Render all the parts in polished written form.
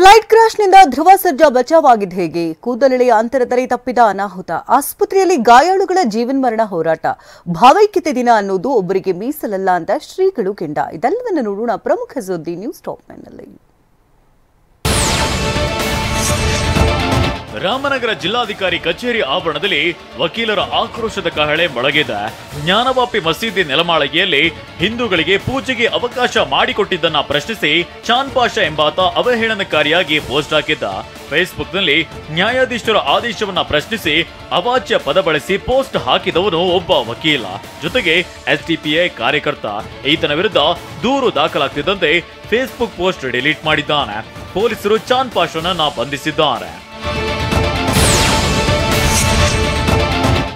Flight ಕ್ರಾಶ್ನಿಂದ Dhruva Sarja ಬಚಾವಾಗಿದ್ದು ಹೇಗೆ? ಕೂದಲೆಳೆಯ ಅಂತರದಲ್ಲಿ ತಪ್ಪಿದ ಅನಾಹುತ, ಆಸ್ಪತ್ರೆಯಲ್ಲಿ ಗಾಯಾಳುಗಳ ಜೀವನ್ಮರಣ ಹೋರಾಟ, ಭಾವೈಕ್ಯತೆ ದಿನ ಅನ್ನೋದು ಒಬ್ಬರಿಗೆ ಮೀಸಲಲ್ಲ ಅಂತ ಶ್ರೀಗಳು ಕೆಂಡ. ಇದೆಲ್ಲವನ್ನು ನೋಡೋಣ ಪ್ರಮುಖ ಸುದ್ದಿ ನ್ಯೂಸ್ ಟಾಪ್ 9ನಲ್ಲಿ. ರಾಮನಗರ ಜಿಲ್ಲಾಧಿಕಾರಿ ಕಚೇರಿ ಆವರಣದಲ್ಲಿ ವಕೀಲರ ಆಕ್ರೋಶದ ಕಹಳೆ ಮೊಳಗಿದೆ. ಜ್ಞಾನವಾಪಿ ಮಸೀದಿ ನೆಲಮಾಳಿಗೆಯಲ್ಲಿ ಹಿಂದೂಗಳಿಗೆ ಪೂಜೆಗೆ ಅವಕಾಶ ಮಾಡಿಕೊಟ್ಟಿದ್ದನ್ನ ಪ್ರಶ್ನಿಸಿ ಚಾಂದ್ ಪಾಷಾ ಎಂಬಾತ ಅವಹೇಳನಕಾರಿಯಾಗಿ ಪೋಸ್ಟ್ ಹಾಕಿದ್ದ. ಫೇಸ್ಬುಕ್ನಲ್ಲಿ ನ್ಯಾಯಾಧೀಶರ ಆದೇಶವನ್ನ ಪ್ರಶ್ನಿಸಿ ಅವಾಚ್ಯ ಪದ ಬಳಸಿ ಪೋಸ್ಟ್ ಹಾಕಿದವನು ಒಬ್ಬ ವಕೀಲ, ಜೊತೆಗೆ ಎಸ್ಡಿಪಿಐ ಕಾರ್ಯಕರ್ತ. ಈತನ ವಿರುದ್ಧ ದೂರು ದಾಖಲಾಗ್ತಿದ್ದಂತೆ ಫೇಸ್ಬುಕ್ ಪೋಸ್ಟ್ ಡಿಲೀಟ್ ಮಾಡಿದ್ದಾನೆ. ಪೊಲೀಸರು ಚಾಂದ್ ಪಾಷಾನನ್ನ ಬಂಧಿಸಿದ್ದಾರೆ.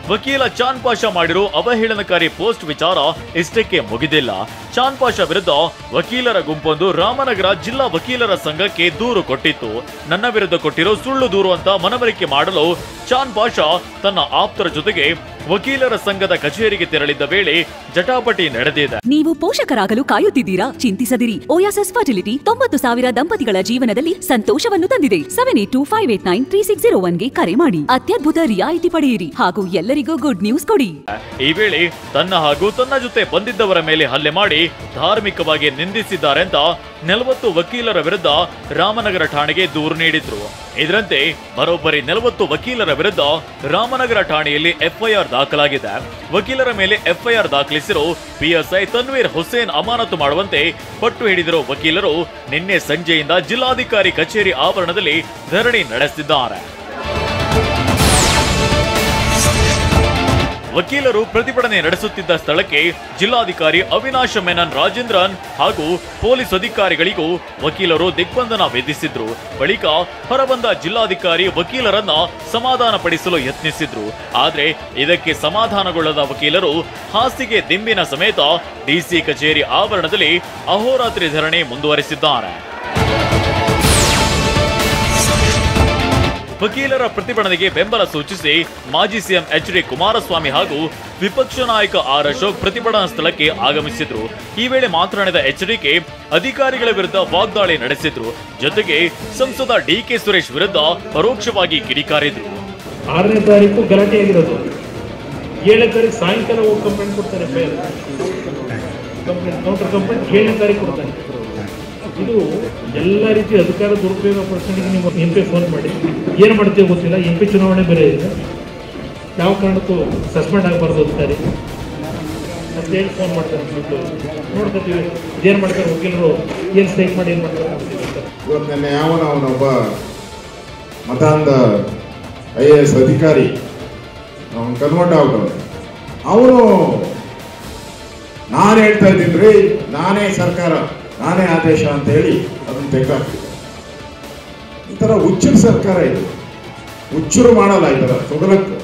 ವಕೀಲ ಚಾಂದ್ ಪಾಷಾ ಮಾಡಿರೋ ಅವಹೇಳನಕಾರಿ ಪೋಸ್ಟ್ ವಿಚಾರ ಇಷ್ಟಕ್ಕೆ ಮುಗಿದಿಲ್ಲ. ಚಾಂದ್ ಪಾಷಾ ವಿರುದ್ಧ ವಕೀಲರ ಗುಂಪೊಂದು ರಾಮನಗರ ಜಿಲ್ಲಾ ವಕೀಲರ ಸಂಘಕ್ಕೆ ದೂರು ಕೊಟ್ಟಿತ್ತು. ನನ್ನ ವಿರುದ್ಧ ಕೊಟ್ಟಿರೋ ಸುಳ್ಳು ದೂರು ಅಂತ ಮನವರಿಕೆ ಮಾಡಲು ಚಾಂದ್ ಪಾಷಾ ತನ್ನ ಆಪ್ತರ ಜೊತೆಗೆ ವಕೀಲರ ಸಂಘದ ಕಚೇರಿಗೆ ತೆರಳಿದ್ದ ವೇಳೆ ಜಟಾಪಟಿ ನಡೆದಿದೆ. ನೀವು ಪೋಷಕರಾಗಲು ಕಾಯುತ್ತಿದ್ದೀರಾ? ಚಿಂತಿಸದಿರಿ. ಓಯಾಸಿಸ್ ಫರ್ಟಿಲಿಟಿ 90,000 ದಂಪತಿಗಳ ಜೀವನದಲ್ಲಿ ಸಂತೋಷವನ್ನು ತಂದಿದೆ. 7825893601ಗೆ ಕರೆ ಮಾಡಿ ಅತ್ಯದ್ಭುತ ರಿಯಾಯಿತಿ ಪಡೆಯಿರಿ ಹಾಗೂ ಎಲ್ಲರಿಗೂ ಗುಡ್ ನ್ಯೂಸ್ ಕೊಡಿ. ಈ ವೇಳೆ ತನ್ನ ಹಾಗೂ ತನ್ನ ಜೊತೆ ಬಂದಿದ್ದವರ ಮೇಲೆ ಹಲ್ಲೆ ಮಾಡಿ ಧಾರ್ಮಿಕವಾಗಿ ನಿಂದಿಸಿದ್ದಾರೆ ಅಂತ 40 ವಕೀಲರ ವಿರುದ್ಧ ರಾಮನಗರ ಠಾಣೆಗೆ ದೂರು ನೀಡಿದ್ರು. ಇದರಂತೆ ಬರೋಬ್ಬರಿ 40 ವಕೀಲರ ವಿರುದ್ಧ ರಾಮನಗರ ಠಾಣೆಯಲ್ಲಿ ಎಫ್ಐಆರ್ ದಾಖಲಾಗಿದೆ. ವಕೀಲರ ಮೇಲೆ ಎಫ್ಐಆರ್ ದಾಖಲಿಸಿರೋ ಪಿಎಸ್ಐ ತನ್ವೀರ್ ಹುಸೇನ್ ಅಮಾನತು ಮಾಡುವಂತೆ ಪಟ್ಟು ಹಿಡಿದಿರೋ ವಕೀಲರು ನಿನ್ನೆ ಸಂಜೆಯಿಂದ ಜಿಲ್ಲಾಧಿಕಾರಿ ಕಚೇರಿ ಆವರಣದಲ್ಲಿ ಧರಣಿ ನಡೆಸಿದ್ದಾರೆ. ವಕೀಲರು ಪ್ರತಿಭಟನೆ ನಡೆಸುತ್ತಿದ್ದ ಸ್ಥಳಕ್ಕೆ ಜಿಲ್ಲಾಧಿಕಾರಿ ಅವಿನಾಶ್ ಮೆನನ್ ರಾಜೇಂದ್ರನ್ ಹಾಗೂ ಪೊಲೀಸ್ ಅಧಿಕಾರಿಗಳಿಗೂ ವಕೀಲರು ದಿಗ್ಬಂಧನ ವಿಧಿಸಿದ್ರು. ಬಳಿಕ ಹೊರಬಂದ ಜಿಲ್ಲಾಧಿಕಾರಿ ವಕೀಲರನ್ನ ಸಮಾಧಾನ ಪಡಿಸಲು ಯತ್ನಿಸಿದ್ರು. ಆದ್ರೆ ಇದಕ್ಕೆ ಸಮಾಧಾನಗೊಳ್ಳದ ವಕೀಲರು ಹಾಸಿಗೆ ದಿಂಬಿನ ಸಮೇತ ಡಿಸಿ ಕಚೇರಿ ಆವರಣದಲ್ಲಿ ಅಹೋರಾತ್ರಿ ಧರಣಿ ಮುಂದುವರೆಸಿದ್ದಾರೆ. ವಕೀಲರ ಪ್ರತಿಭಟನೆಗೆ ಬೆಂಬಲ ಸೂಚಿಸಿ ಮಾಜಿ ಸಿಎಂ ಎಚ್.ಡಿ. ಕುಮಾರಸ್ವಾಮಿ ಹಾಗೂ ವಿಪಕ್ಷ ನಾಯಕ ಆರ್ ಅಶೋಕ್ ಪ್ರತಿಭಟನಾ ಸ್ಥಳಕ್ಕೆ ಆಗಮಿಸಿದ್ರು. ಈ ವೇಳೆ ಮಾತನಾಡಿದ ಎಚ್ಡಿಕೆ ಅಧಿಕಾರಿಗಳ ವಿರುದ್ಧ ವಾಗ್ದಾಳಿ ನಡೆಸಿದ್ರು. ಜೊತೆಗೆ ಸಂಸದ ಡಿಕೆ ಸುರೇಶ್ ವಿರುದ್ಧ ಪರೋಕ್ಷವಾಗಿ ಕಿಡಿಕಾರಿದ್ರು. 6ನೇ ತಾರೀಕು ಗಲಾಟೆ ಆಗಿರೋದು, 7ನೇ ತಾರೀಕು ಸಾಯಂಕಾಲ ಹೋಗಿ ಕಂಪ್ಲೇಂಟ್ ಕೊಡ್ತಾರೆ. ಕೌಂಟರ್ ಕಂಪ್ಲೇಂಟ್ 7ನೇ ತಾರೀಕು ಕೊಡ್ತಾರೆ. ಇದು ಎಲ್ಲ ರೀತಿ ಅಧಿಕಾರ ದುರುಪಯೋಗ ಪಡಿಸ್ಕೊಂಡು ನೀವು MP ಫೋನ್ ಮಾಡಿ ಏನು ಮಾಡ್ತೀವಿ ಗೊತ್ತಿಲ್ಲ. MP ಚುನಾವಣೆ ಬೇರೆ ಇದೆ, ಯಾವ ಕಾರಣಕ್ಕೂ ಸಸ್ಪೆಂಡ್ ಆಗಬಾರ್ದು ಅಧಿಕಾರಿ ಅಂತೇಳಿ ಫೋನ್ ಮಾಡ್ತಾರೆ. ನೋಡ್ಕೊತೀವಿ ಇದೇನು ಮಾಡ್ತಾರೆ ವಕೀಲರು, ಏನು ಸ್ಟ್ರೈಕ್ ಮಾಡಿ ಏನು ಮಾಡ್ತಾರೆ. ಇವತ್ತು ನೆನ್ನೆ ಅವನೊಬ್ಬ ಮತಾಂಧ IAS ಅಧಿಕಾರಿ ಅವನು ಕನ್ವರ್ಟ್ ಆಗ್ತಾನೆ. ಅವನು ನಾನು ಹೇಳ್ತಾ ಇದ್ದೀನಿ ರೀ, ನಾನೇ ಸರ್ಕಾರ, ನಾನೇ ಆದೇಶ ಅಂತ ಹೇಳಿ ಅದನ್ನು ತೆಗೆದಾಕ್ತಿದ್ದೆ. ಈ ಥರ ಹುಚ್ಚರ ಸರ್ಕಾರ ಇದು. ಹುಚ್ಚರು ಮಾಡಲ್ಲ ಈ ಥರ ತೊಗಲಕ್ಕೆ.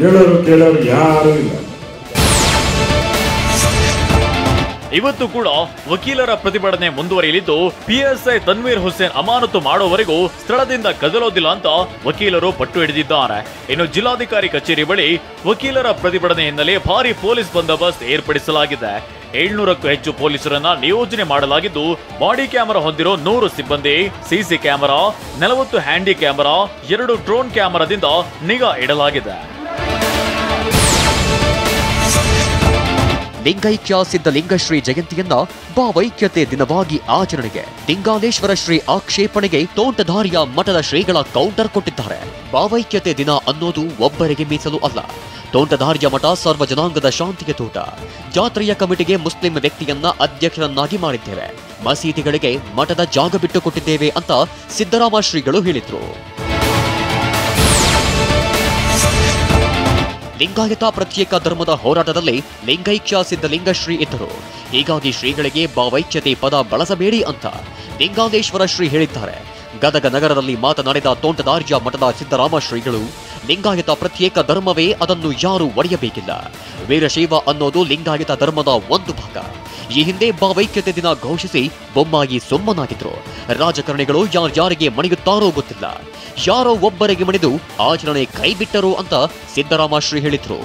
ಹೇಳೋರು ಕೇಳೋರು ಯಾರೂ ಇಲ್ಲ. ಇವತ್ತು ಕೂಡ ವಕೀಲರ ಪ್ರತಿಭಟನೆ ಮುಂದುವರಿಯಲಿದ್ದು ಪಿಎಸ್ಐ ತನ್ವೀರ್ ಹುಸೇನ್ ಅಮಾನತು ಮಾಡುವವರೆಗೂ ಸ್ಥಳದಿಂದ ಕದಲೋದಿಲ್ಲ ಅಂತ ವಕೀಲರು ಪಟ್ಟು ಹಿಡಿದಿದ್ದಾರೆ. ಇನ್ನು ಜಿಲ್ಲಾಧಿಕಾರಿ ಕಚೇರಿ ಬಳಿ ವಕೀಲರ ಪ್ರತಿಭಟನೆ ಹಿನ್ನೆಲೆ ಭಾರಿ ಪೊಲೀಸ್ ಬಂದೋಬಸ್ತ್ ಏರ್ಪಡಿಸಲಾಗಿದೆ. 700ಕ್ಕೂ ಹೆಚ್ಚು ಪೊಲೀಸರನ್ನ ನಿಯೋಜನೆ ಮಾಡಲಾಗಿದ್ದು ಬಾಡಿ ಕ್ಯಾಮೆರಾ ಹೊಂದಿರೋ 100 ಸಿಬ್ಬಂದಿ, CC camera, 40 handy camera, 2 drone ಕ್ಯಾಮೆರಾದಿಂದ ನಿಗಾ ಇಡಲಾಗಿದೆ. ಲಿಂಗೈಕ್ಯ ಸಿದ್ಧಲಿಂಗ ಶ್ರೀ ಜಯಂತಿಯನ್ನ ಭಾವೈಕ್ಯತೆ ದಿನವಾಗಿ ಆಚರಣೆಗೆ ಲಿಂಗಾಲೇಶ್ವರ ಶ್ರೀ ಆಕ್ಷೇಪಣೆಗೆ ತೋಂಟದಾರ್ಯ ಮಠದ ಶ್ರೀಗಳ ಕೌಂಟರ್ ಕೊಟ್ಟಿದ್ದಾರೆ. ಭಾವೈಕ್ಯತೆ ದಿನ ಅನ್ನೋದು ಒಬ್ಬರಿಗೆ ಮೀಸಲು ಅಲ್ಲ. ತೋಂಟದಾರ್ಯ ಮಠ ಸರ್ವ ಜನಾಂಗದ ಶಾಂತಿಗೆ ತೋಟ. ಜಾತ್ರೆಯ ಕಮಿಟಿಗೆ ಮುಸ್ಲಿಂ ವ್ಯಕ್ತಿಯನ್ನ ಅಧ್ಯಕ್ಷರನ್ನಾಗಿ ಮಾಡಿದ್ದೇವೆ. ಮಸೀದಿಗಳಿಗೆ ಮಠದ ಜಾಗ ಬಿಟ್ಟು ಕೊಟ್ಟಿದ್ದೇವೆ ಅಂತ ಸಿದ್ದರಾಮ ಶ್ರೀಗಳು ಹೇಳಿದ್ರು. ಲಿಂಗಾಯತ ಪ್ರತ್ಯೇಕ ಧರ್ಮದ ಹೋರಾಟದಲ್ಲಿ ಲಿಂಗೈಕ್ಯ ಸಿದ್ಧಲಿಂಗ ಶ್ರೀ ಇದ್ದರು. ಹೀಗಾಗಿ ಶ್ರೀಗಳಿಗೆ ಭಾವೈಕ್ಯತೆ ಪದ ಬಳಸಬೇಡಿ ಅಂತ ಲಿಂಗಾಲೇಶ್ವರ ಶ್ರೀ ಹೇಳಿದ್ದಾರೆ. ಗದಗ ನಗರದಲ್ಲಿ ಮಾತನಾಡಿದ ತೋಂಟದಾರ್ಯ ಮಠದ ಸಿದ್ದರಾಮ ಶ್ರೀಗಳು, ಲಿಂಗಾಯತ ಪ್ರತ್ಯೇಕ ಧರ್ಮವೇ, ಅದನ್ನು ಯಾರೂ ಒಡೆಯಬೇಕಿಲ್ಲ. ವೀರಶೈವ ಅನ್ನೋದು ಲಿಂಗಾಯತ ಧರ್ಮದ ಒಂದು ಭಾಗ. ಈ ಹಿಂದೆ ಭಾವೈಕ್ಯತೆ ದಿನ ಘೋಷಿಸಿ ಬೊಮ್ಮಾಗಿ ಸುಮ್ಮನಾಗಿದ್ರು. ರಾಜಕಾರಣಿಗಳು ಯಾರ್ಯಾರಿಗೆ ಮಣಿಯುತ್ತಾರೋ ಗೊತ್ತಿಲ್ಲ, ಯಾರೋ ಒಬ್ಬರಿಗೆ ಮಣಿದು ಆಚರಣೆ ಕೈಬಿಟ್ಟರು ಅಂತ ಸಿದ್ದರಾಮ ಶ್ರೀ ಹೇಳಿದ್ರು.